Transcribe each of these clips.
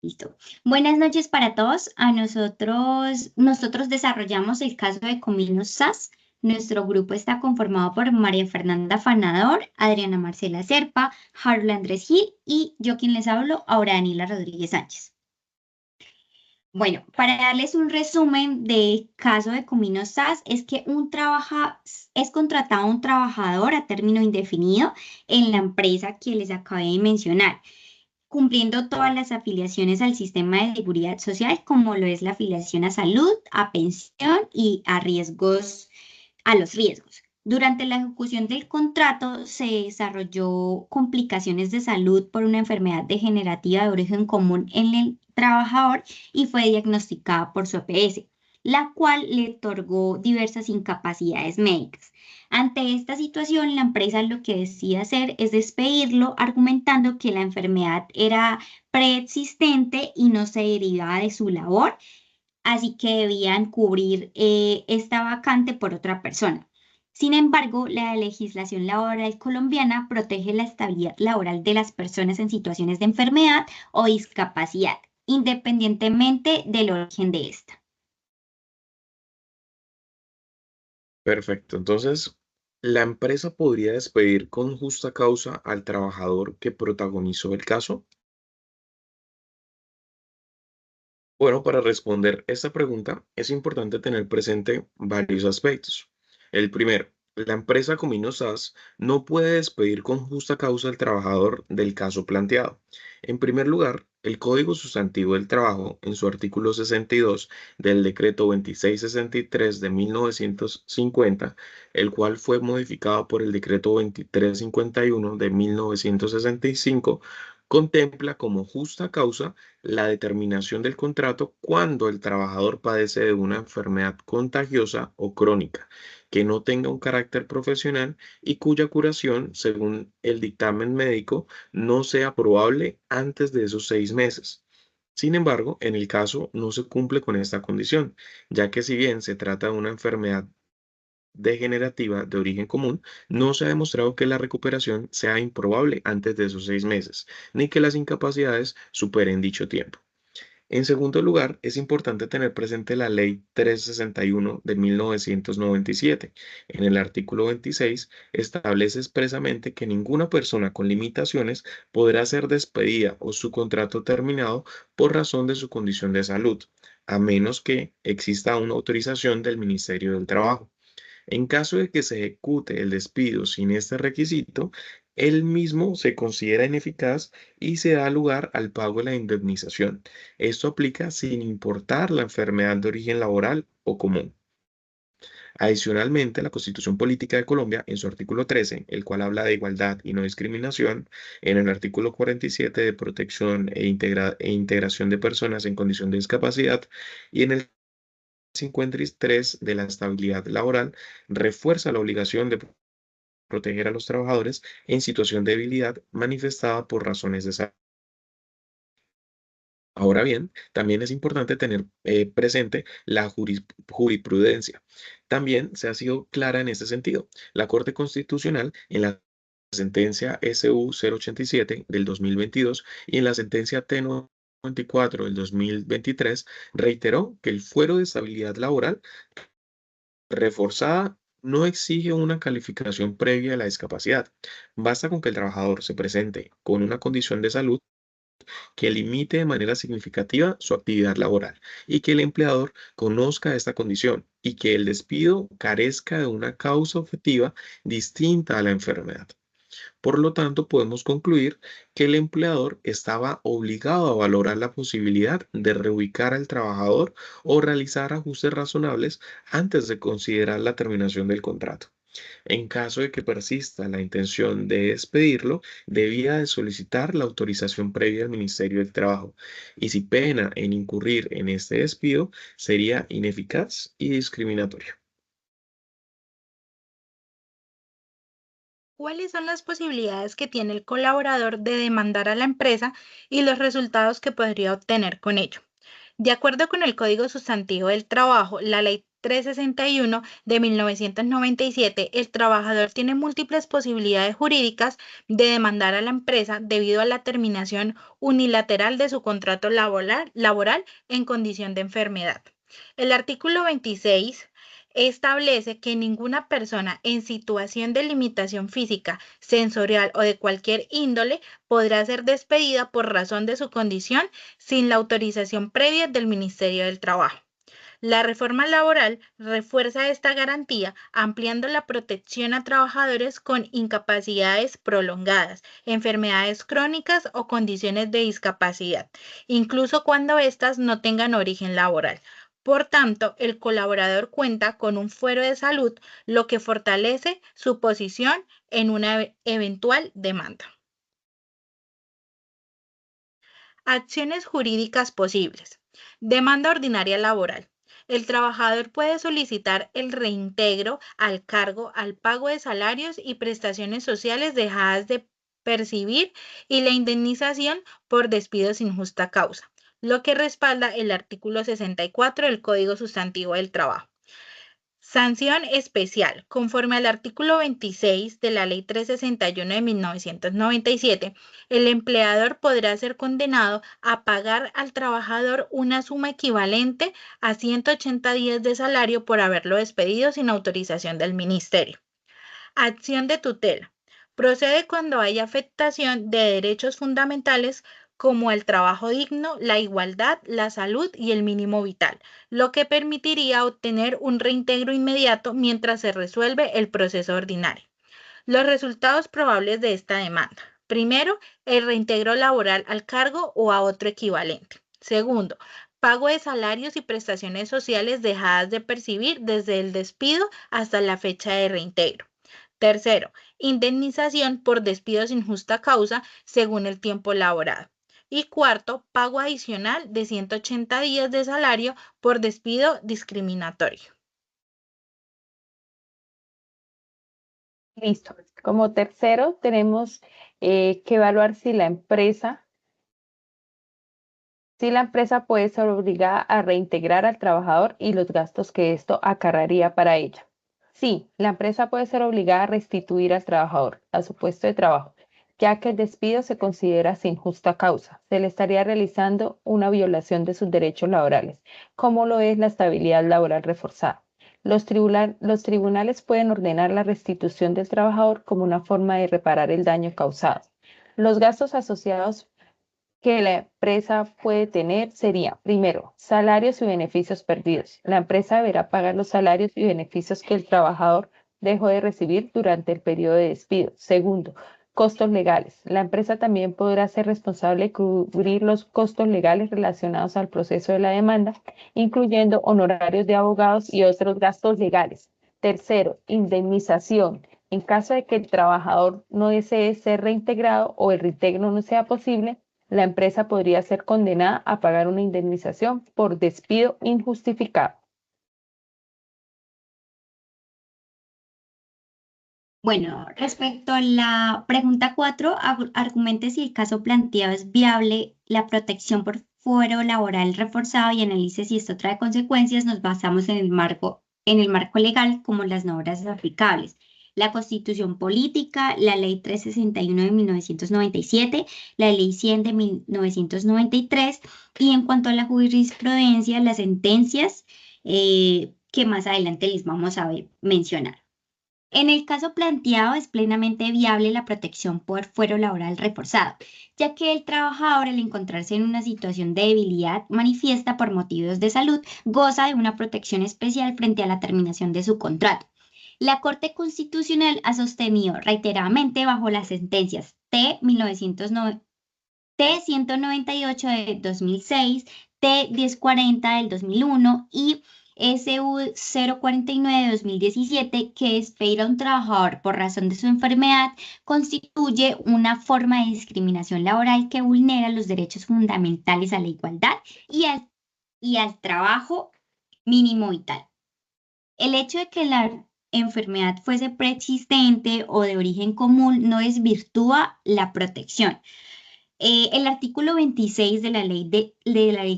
Listo. Buenas noches para todos. Nosotros desarrollamos el caso de Cominos SAS. Nuestro grupo está conformado por María Fernanda Fanador, Adriana Marcela Serpa, Harold Andrés Gil y yo quien les hablo, Aura Daniela Rodríguez Sánchez. Bueno, para darles un resumen del caso de Cominos SAS, es que es contratado un trabajador a término indefinido en la empresa que les acabé de mencionar, cumpliendo todas las afiliaciones al sistema de seguridad social, como lo es la afiliación a salud, a pensión y a los riesgos. Durante la ejecución del contrato se desarrolló complicaciones de salud por una enfermedad degenerativa de origen común en el trabajador y fue diagnosticada por su EPS, la cual le otorgó diversas incapacidades médicas. Ante esta situación, la empresa lo que decide hacer es despedirlo, argumentando que la enfermedad era preexistente y no se derivaba de su labor, así que debían cubrir esta vacante por otra persona. Sin embargo, la legislación laboral colombiana protege la estabilidad laboral de las personas en situaciones de enfermedad o discapacidad, independientemente del origen de esta. Perfecto. Entonces, ¿la empresa podría despedir con justa causa al trabajador que protagonizó el caso? Bueno, para responder esta pregunta es importante tener presente varios aspectos. El primero, la empresa Comino SAS no puede despedir con justa causa al trabajador del caso planteado. En primer lugar, el Código Sustantivo del Trabajo, en su artículo 62 del Decreto 2663 de 1950, el cual fue modificado por el Decreto 2351 de 1965, contempla como justa causa la determinación del contrato cuando el trabajador padece de una enfermedad contagiosa o crónica que no tenga un carácter profesional y cuya curación, según el dictamen médico, no sea probable antes de esos 6 meses. Sin embargo, en el caso no se cumple con esta condición, ya que si bien se trata de una enfermedad degenerativa de origen común, no se ha demostrado que la recuperación sea improbable antes de esos 6 meses, ni que las incapacidades superen dicho tiempo. En segundo lugar, es importante tener presente la Ley 361 de 1997. En el artículo 26 establece expresamente que ninguna persona con limitaciones podrá ser despedida o su contrato terminado por razón de su condición de salud, a menos que exista una autorización del Ministerio del Trabajo. En caso de que se ejecute el despido sin este requisito, el mismo se considera ineficaz y se da lugar al pago de la indemnización. Esto aplica sin importar la enfermedad de origen laboral o común. Adicionalmente, la Constitución Política de Colombia, en su artículo 13, el cual habla de igualdad y no discriminación, en el artículo 47 de protección e integración de personas en condición de discapacidad y en el 53 de la estabilidad laboral, refuerza la obligación de proteger a los trabajadores en situación de debilidad manifestada por razones de salud. Ahora bien, también es importante tener presente la jurisprudencia. También se ha sido clara en este sentido. La Corte Constitucional, en la sentencia SU 087 del 2022 y en la sentencia T 94 del 2023, reiteró que el fuero de estabilidad laboral reforzada no exige una calificación previa a la discapacidad. Basta con que el trabajador se presente con una condición de salud que limite de manera significativa su actividad laboral y que el empleador conozca esta condición y que el despido carezca de una causa objetiva distinta a la enfermedad. Por lo tanto, podemos concluir que el empleador estaba obligado a valorar la posibilidad de reubicar al trabajador o realizar ajustes razonables antes de considerar la terminación del contrato. En caso de que persista la intención de despedirlo, debía de solicitar la autorización previa al Ministerio del Trabajo y si pena en incurrir en este despido, sería ineficaz y discriminatorio. ¿Cuáles son las posibilidades que tiene el colaborador de demandar a la empresa y los resultados que podría obtener con ello? De acuerdo con el Código Sustantivo del Trabajo, la Ley 361 de 1997, el trabajador tiene múltiples posibilidades jurídicas de demandar a la empresa debido a la terminación unilateral de su contrato laboral en condición de enfermedad. El artículo 26 establece que ninguna persona en situación de limitación física, sensorial o de cualquier índole podrá ser despedida por razón de su condición sin la autorización previa del Ministerio del Trabajo. La reforma laboral refuerza esta garantía ampliando la protección a trabajadores con incapacidades prolongadas, enfermedades crónicas o condiciones de discapacidad, incluso cuando éstas no tengan origen laboral. Por tanto, el colaborador cuenta con un fuero de salud, lo que fortalece su posición en una eventual demanda. Acciones jurídicas posibles. Demanda ordinaria laboral. El trabajador puede solicitar el reintegro al cargo al pago de salarios y prestaciones sociales dejadas de percibir y la indemnización por despido sin justa causa, lo que respalda el artículo 64 del Código Sustantivo del Trabajo. Sanción especial. Conforme al artículo 26 de la Ley 361 de 1997, el empleador podrá ser condenado a pagar al trabajador una suma equivalente a 180 días de salario por haberlo despedido sin autorización del ministerio. Acción de tutela. Procede cuando hay afectación de derechos fundamentales como el trabajo digno, la igualdad, la salud y el mínimo vital, lo que permitiría obtener un reintegro inmediato mientras se resuelve el proceso ordinario. Los resultados probables de esta demanda. Primero, el reintegro laboral al cargo o a otro equivalente. Segundo, pago de salarios y prestaciones sociales dejadas de percibir desde el despido hasta la fecha de reintegro. Tercero, indemnización por despido sin justa causa según el tiempo laborado. Y cuarto, pago adicional de 180 días de salario por despido discriminatorio. Listo. Como tercero, tenemos que evaluar si la empresa puede ser obligada a reintegrar al trabajador y los gastos que esto acarrearía para ella. Sí, la empresa puede ser obligada a restituir al trabajador a su puesto de trabajo, ya que el despido se considera sin justa causa. Se le estaría realizando una violación de sus derechos laborales, como lo es la estabilidad laboral reforzada. Los tribunales pueden ordenar la restitución del trabajador como una forma de reparar el daño causado. Los gastos asociados que la empresa puede tener serían, primero, salarios y beneficios perdidos. La empresa deberá pagar los salarios y beneficios que el trabajador dejó de recibir durante el periodo de despido. Segundo, costos legales. La empresa también podrá ser responsable de cubrir los costos legales relacionados al proceso de la demanda, incluyendo honorarios de abogados y otros gastos legales. Tercero, indemnización. En caso de que el trabajador no desee ser reintegrado o el reintegro no sea posible, la empresa podría ser condenada a pagar una indemnización por despido injustificado. Bueno, respecto a la pregunta 4, argumente si el caso planteado es viable la protección por fuero laboral reforzado y analice si esto trae consecuencias. Nos basamos en el marco legal como las normas aplicables. La Constitución Política, la Ley 361 de 1997, la Ley 100 de 1993 y en cuanto a la jurisprudencia, las sentencias que más adelante les vamos a mencionar. En el caso planteado es plenamente viable la protección por fuero laboral reforzado, ya que el trabajador al encontrarse en una situación de debilidad manifiesta por motivos de salud goza de una protección especial frente a la terminación de su contrato. La Corte Constitucional ha sostenido reiteradamente bajo las sentencias T198 de 2006, T1040 del 2001 y SU 049 de 2017, que despedir a un trabajador por razón de su enfermedad constituye una forma de discriminación laboral que vulnera los derechos fundamentales a la igualdad y al trabajo mínimo vital. El hecho de que la enfermedad fuese preexistente o de origen común no desvirtúa la protección. El artículo 26 de la ley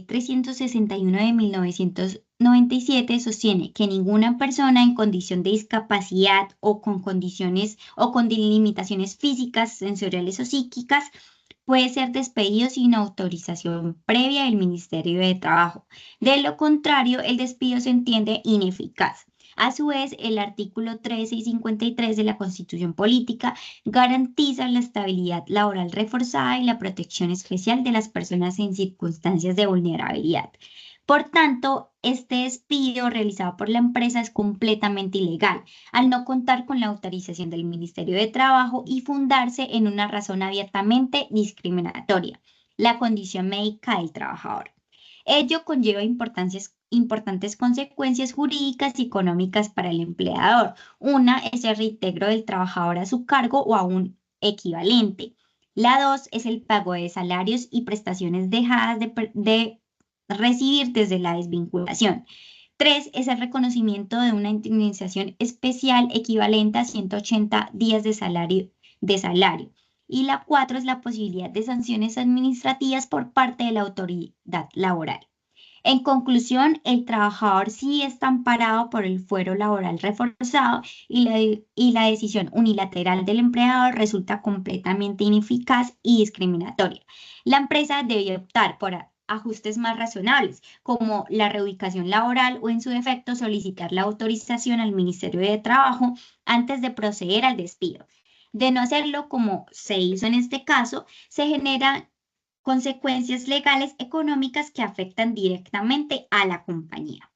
361 de 97 sostiene que ninguna persona en condición de discapacidad o con condiciones o con limitaciones físicas, sensoriales o psíquicas puede ser despedido sin autorización previa del Ministerio de Trabajo. De lo contrario, el despido se entiende ineficaz. A su vez, el artículo 13 y 53 de la Constitución Política garantizan la estabilidad laboral reforzada y la protección especial de las personas en circunstancias de vulnerabilidad. Por tanto, este despido realizado por la empresa es completamente ilegal, al no contar con la autorización del Ministerio de Trabajo y fundarse en una razón abiertamente discriminatoria, la condición médica del trabajador. Ello conlleva importantes consecuencias jurídicas y económicas para el empleador. Una es el reintegro del trabajador a su cargo o a un equivalente. La dos es el pago de salarios y prestaciones dejadas de recibir desde la desvinculación. 3 es el reconocimiento de una indemnización especial equivalente a 180 días de salario. Y la 4 es la posibilidad de sanciones administrativas por parte de la autoridad laboral. En conclusión, el trabajador sí está amparado por el fuero laboral reforzado y la decisión unilateral del empleador resulta completamente ineficaz y discriminatoria. La empresa debe optar por ajustes más razonables, como la reubicación laboral o en su defecto solicitar la autorización al Ministerio de Trabajo antes de proceder al despido. De no hacerlo como se hizo en este caso, se generan consecuencias legales económicas que afectan directamente a la compañía.